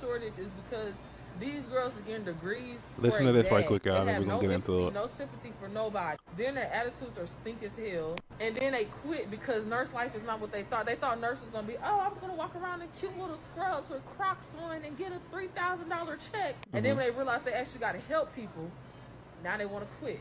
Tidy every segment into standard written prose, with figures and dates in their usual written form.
shortage is because these girls are getting degrees Listen for to a this right day. quick, They y'all, and have we're gonna no get into empathy, it. no sympathy for nobody. Then their attitudes are stink as hell. And then they quit because nurse life is not what they thought. They thought nurse was gonna be, oh, I was gonna walk around in cute little scrubs with Crocs on and get a $3,000 check. And then when they realize they actually gotta help people, now they wanna quit.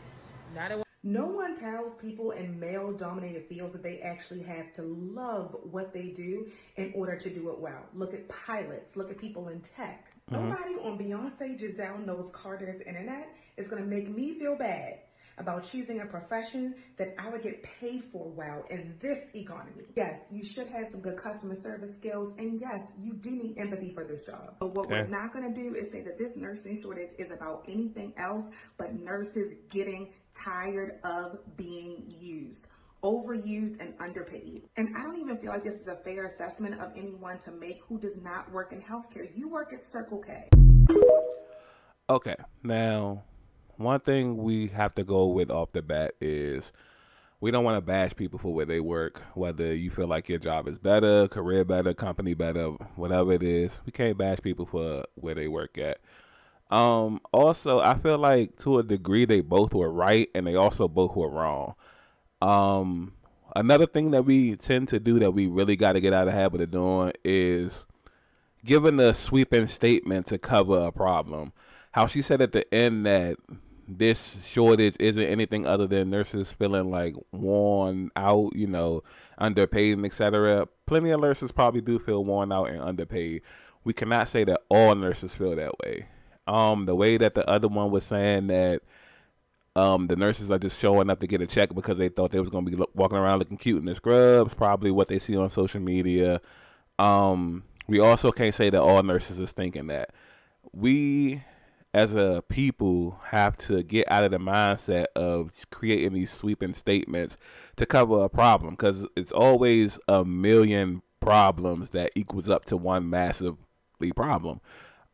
Now they want. No one tells people in male dominated fields that they actually have to love what they do in order to do it well. Look at pilots, look at people in tech. Nobody on Beyonce Giselle Knowles Carter's internet is going to make me feel bad about choosing a profession that I would get paid for well in this economy. Yes, you should have some good customer service skills, and yes, you do need empathy for this job. But what we're not going to do is say that this nursing shortage is about anything else but nurses getting tired of being used, overused, and underpaid. And I don't even feel like this is a fair assessment of anyone to make who does not work in healthcare. You work at Circle K. Okay, now one thing we have to go with off the bat is we don't want to bash people for where they work, whether you feel like your job is better, career better, company better, whatever it is. We can't bash people for where they work at. Also, I feel like to a degree they both were right and they also both were wrong. Another thing that we tend to do that we really got to get out of the habit of doing is giving a sweeping statement to cover a problem. How she said at the end that this shortage isn't anything other than nurses feeling like worn out, underpaid and etc. Plenty of nurses probably do feel worn out and underpaid. We cannot say that all nurses feel that way. The way that the other one was saying that the nurses are just showing up to get a check because they thought they was going to be walking around looking cute in the scrubs, probably what they see on social media. We also can't say that all nurses is thinking that. We, as a people, have to get out of the mindset of creating these sweeping statements to cover a problem, because it's always a million problems that equals up to one massively problem.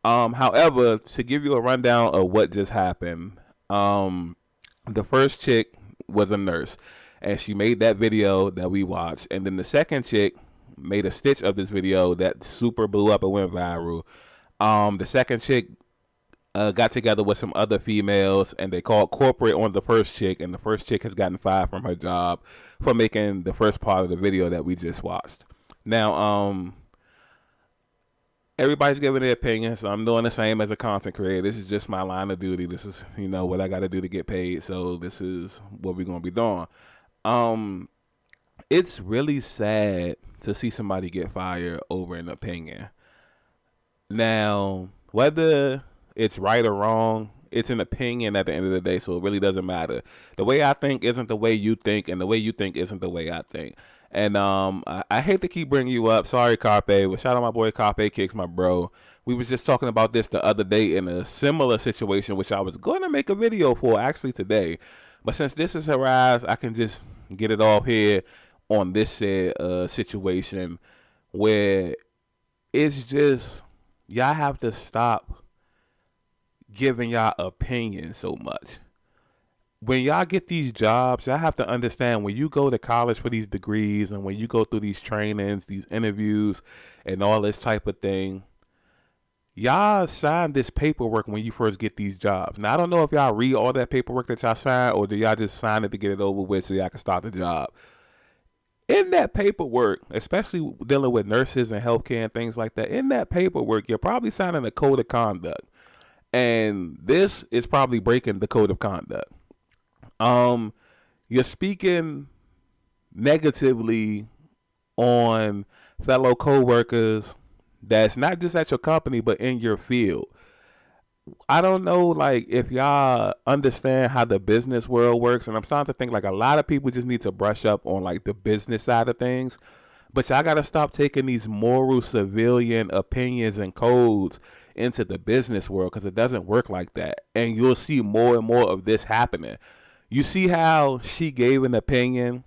However, to give you a rundown of what just happened, the first chick was a nurse, and she made that video that we watched, and then the second chick made a stitch of this video that super blew up and went viral. The second chick got together with some other females, and they called corporate on the first chick, and the first chick has gotten fired from her job for making the first part of the video that we just watched. Now, everybody's giving their opinion, so I'm doing the same as a content creator. This is just my line of duty. This is, what I got to do to get paid, so this is what we're going to be doing. It's really sad to see somebody get fired over an opinion. Now, whether it's right or wrong, it's an opinion at the end of the day, so it really doesn't matter. The way I think isn't the way you think, and the way you think isn't the way I think. And I hate to keep bringing you up. Sorry, Carpe. But shout out my boy Carpe Kicks, my bro. We was just talking about this the other day in a similar situation, which I was going to make a video for actually today. But since this is her rise, I can just get it off here on this situation where it's just, y'all have to stop giving y'all opinion so much. When y'all get these jobs, y'all have to understand, when you go to college for these degrees and when you go through these trainings, these interviews, and all this type of thing, y'all sign this paperwork when you first get these jobs. Now, I don't know if y'all read all that paperwork that y'all sign, or do y'all just sign it to get it over with so y'all can start the job. In that paperwork, especially dealing with nurses and healthcare and things like that, in that paperwork, you're probably signing a code of conduct. And this is probably breaking the code of conduct. You're speaking negatively on fellow coworkers that's not just at your company but in your field. I don't know, like, if y'all understand how the business world works, and I'm starting to think like a lot of people just need to brush up on like the business side of things. But y'all gotta stop taking these moral civilian opinions and codes into the business world, because it doesn't work like that. And you'll see more and more of this happening. You see how she gave an opinion,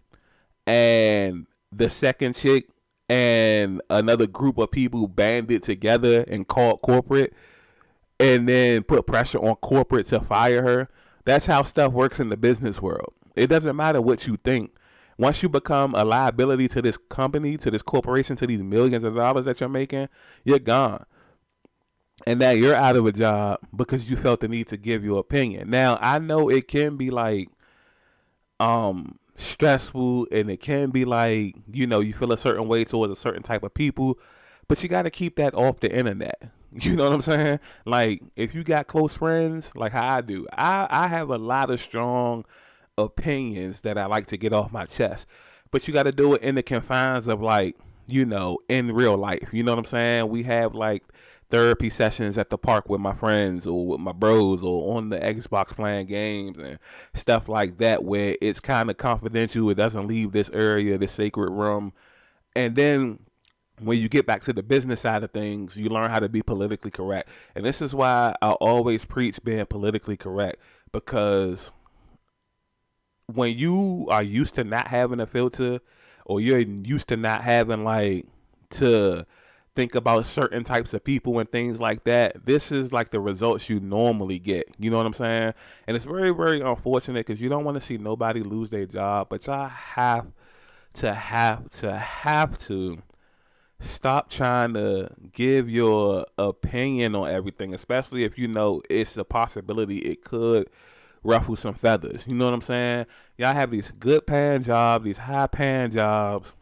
and the second chick and another group of people banded together and called corporate and then put pressure on corporate to fire her. That's how stuff works in the business world. It doesn't matter what you think. Once you become a liability to this company, to this corporation, to these millions of dollars that you're making, you're gone. and now you're out of a job because you felt the need to give your opinion. Now I know it can be like stressful, and it can be like, you feel a certain way towards a certain type of people, but you got to keep that off the internet. You know what I'm saying? Like, if you got close friends like how I do, I have a lot of strong opinions that I like to get off my chest, but you got to do it in the confines of, like, in real life. You know what I'm saying? We have like therapy sessions at the park with my friends or with my bros or on the Xbox playing games and stuff like that, where it's kind of confidential. It doesn't leave this area, this sacred room. And then when you get back to the business side of things, you learn how to be politically correct. And this is why I always preach being politically correct, because when you are used to not having a filter, or you're used to not having like to think about certain types of people and things like that, this is like the results you normally get. You know what I'm saying? And it's very, very unfortunate because you don't want to see nobody lose their job, but y'all have to stop trying to give your opinion on everything, especially if it's a possibility it could ruffle some feathers. You know what I'm saying? Y'all have these good paying jobs, these high paying jobs.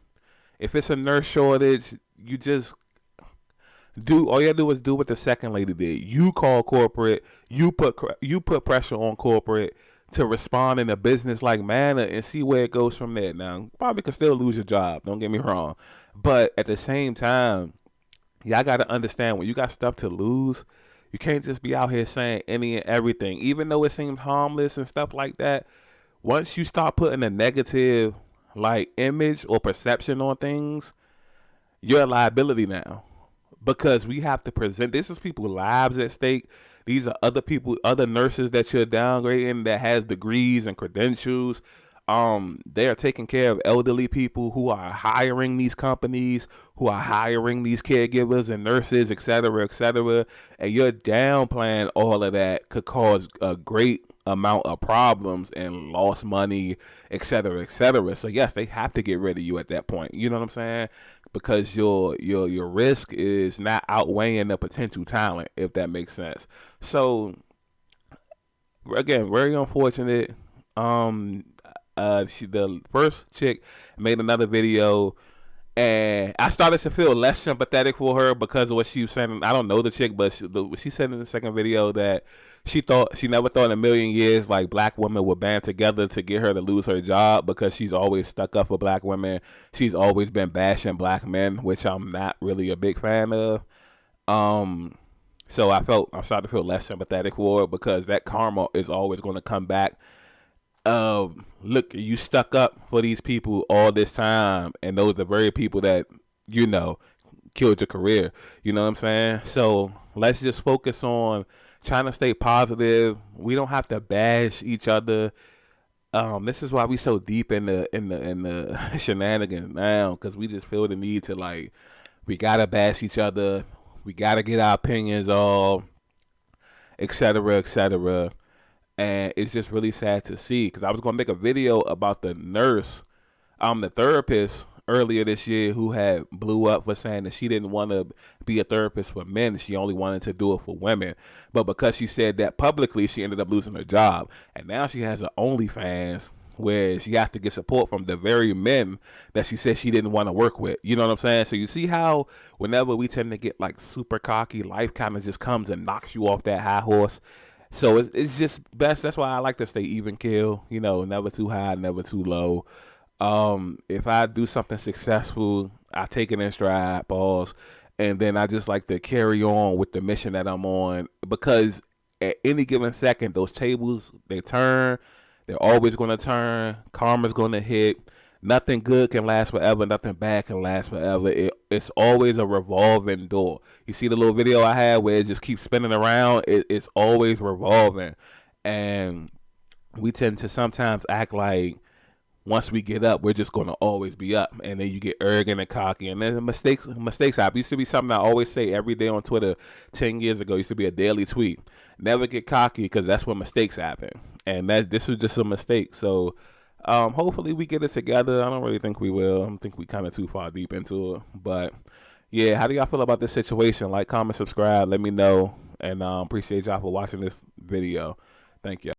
If it's a nurse shortage, you just all you gotta do is do what the second lady did. You call corporate, you put pressure on corporate to respond in a business like manner and see where it goes from there. Now, probably could still lose your job, don't get me wrong. But at the same time, y'all gotta understand, when you got stuff to lose, you can't just be out here saying any and everything, even though it seems harmless and stuff like that. Once you start putting a negative like image or perception on things, you're a liability now, because we have to present. This is people's lives at stake. These are other people, other nurses that you're downgrading that has degrees and credentials. They are taking care of elderly people who are hiring these companies, who are hiring these caregivers and nurses, et cetera, et cetera. And you're downplaying all of that could cause a great amount of problems and lost money, et cetera, et cetera. So yes, they have to get rid of you at that point. You know what I'm saying? Because your risk is not outweighing the potential talent, if that makes sense. So again, very unfortunate. The first chick made another video, and I started to feel less sympathetic for her because of what she was saying. I don't know the chick, but she said in the second video that she never thought in a million years like black women would band together to get her to lose her job, because she's always stuck up for black women. She's always been bashing black men, which I'm not really a big fan of. So I started to feel less sympathetic for her, because that karma is always going to come back. Look, you stuck up for these people all this time, and those are the very people that killed your career. You know what I'm saying? So let's just focus on trying to stay positive. We don't have to bash each other. This is why we so deep in the shenanigans now, because we just feel the need to, like, we gotta bash each other. We gotta get our opinions off, et cetera, et cetera. And it's just really sad to see, because I was going to make a video about the nurse, the therapist earlier this year, who had blew up for saying that she didn't want to be a therapist for men. She only wanted to do it for women. But because she said that publicly, she ended up losing her job. And now she has an OnlyFans where she has to get support from the very men that she said she didn't want to work with. You know what I'm saying? So you see how whenever we tend to get like super cocky, life kind of just comes and knocks you off that high horse. So it's just best. That's why I like to stay even keel, never too high, never too low. If I do something successful, I take it in stride, pause, and then I just like to carry on with the mission that I'm on, because at any given second, those tables, they turn. They're always going to turn. Karma's going to hit. Nothing good can last forever. Nothing bad can last forever. It's always a revolving door. You see the little video I had where it just keeps spinning around? It's always revolving. And we tend to sometimes act like once we get up, we're just going to always be up. And then you get arrogant and cocky. And then mistakes happen. It used to be something I always say every day on Twitter 10 years ago. It used to be a daily tweet. Never get cocky, because that's when mistakes happen. And this was just a mistake. So hopefully we get it together. I don't really think we will. I think we kind of too far deep into it. But yeah, how do y'all feel about this situation? Like, comment, subscribe, let me know, and appreciate y'all for watching this video. Thank you.